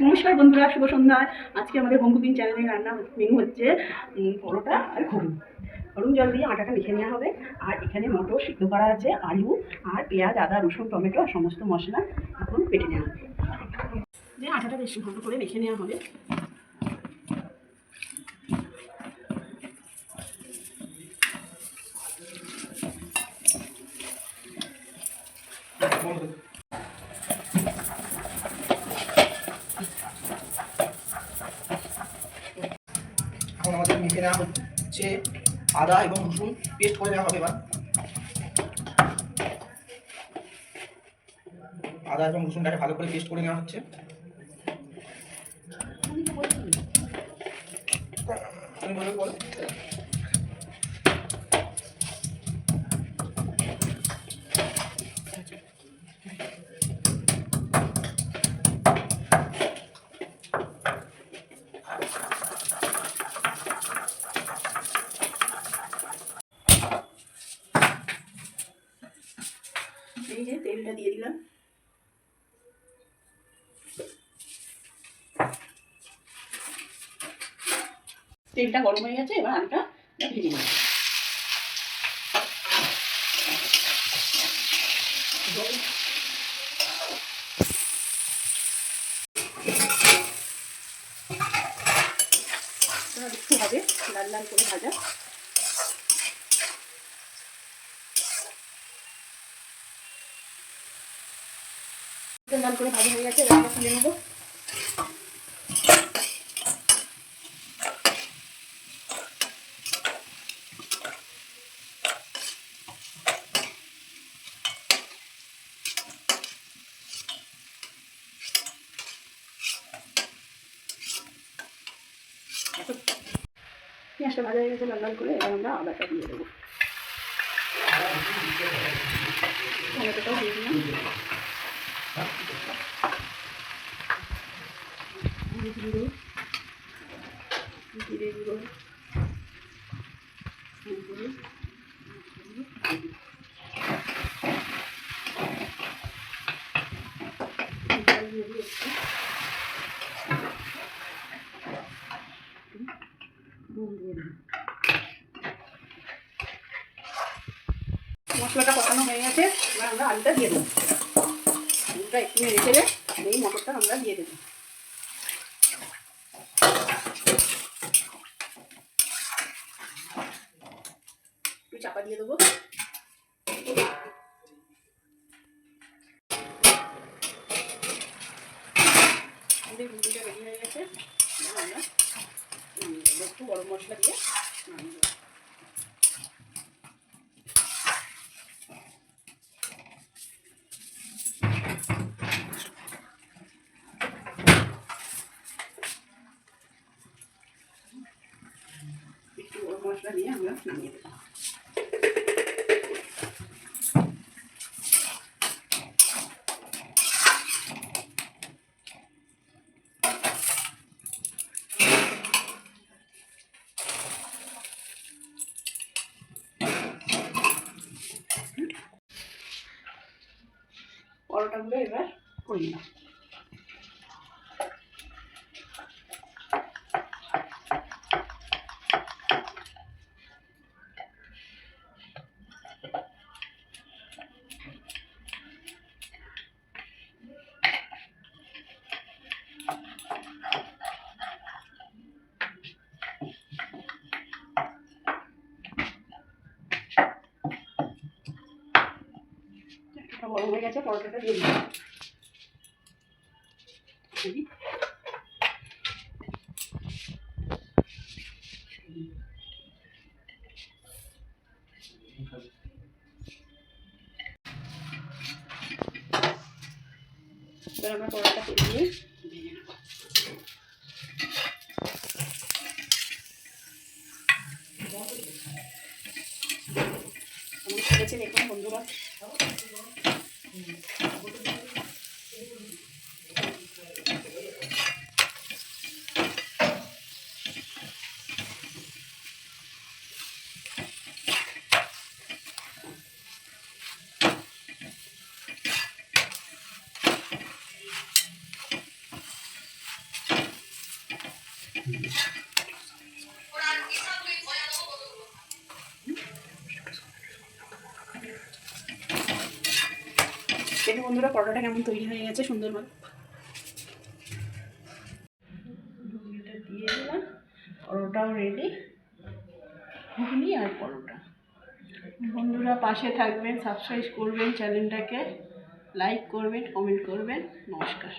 নমস্কার বন্ধুরা, শুভ সন্ধ্যা। আজকে আমাদের বঙ্কুবিন চ্যানেলে রান্না মেনু হচ্ছে পরোটা আর ঘুগনি। গরম জল দিয়ে আটাটা মেখে নেওয়া হবে। আর এখানে মটর সিদ্ধ করা আছে, আলু আর পেঁয়াজ, আদা, রসুন, টমেটো আর সমস্ত মশলা এখন বেটে নেওয়া হবে। যে আটাটা বেশি ভালো করে মেখে নেওয়া হবে। এখন আমাদের মেখে নেওয়া হচ্ছে আদা এবং রসুন পেস্ট করে নেওয়া হবে। এবার আদা এবং রসুনটাকে ভালো করে পেস্ট করে নেওয়া হচ্ছে। এই যে তেলটা দিয়ে দিলাম। তেলটা গরম হয়ে গেছে, এবার আলুটা ভেজে নেব। একটু হবে লাল লাল করে ভাজা। লাল করে ভাজা হয়ে গেছে, রান্না তুলে নেবো। পেঁয়াজটা ভাজা হয়ে গেছে লাল লাল করে, এবার আমরা আদাটা দিয়ে দেবো। টমেটোটাও দিয়ে দিলাম। জিরে গুঁড়ো, মশলাটা কষানো হয়ে গেছে, এবার আমরা আলুটা দিয়ে দেবো। আলুটা একটু নেড়ে চেড়ে এই মটরটা আমরা দিয়ে দেবো। একটু চাপা দিয়ে দেবো। আমাদের ঘুগনিটা রেডি হয়ে গেছে। আমরা একটু গরম মশলা দিয়ে নামিয়ে দেবো। একটু গরম মশলা দিয়ে আমরা নামিয়ে দেবো। পরোটাগুলো এবার করে নিলাম। গরম হয়ে গেছে, পরোটাটা দিয়ে দিলাম। এবার আমরা পরোটা তেল দিয়ে ভেজে নেব। কেমন খেয়েছে দেখুন বন্ধুরা। দেখুন বন্ধুরা পরোটাটা কেমন তৈরি হয়ে গেছে সুন্দর মতো দিয়ে দিলাম। পরোটাও রেডি, ঘুগনি আর পরোটা। বন্ধুরা পাশে থাকবেন, সাবস্ক্রাইব করবেন চ্যানেলটাকে, লাইক করবেন, কমেন্ট করবেন। নমস্কার।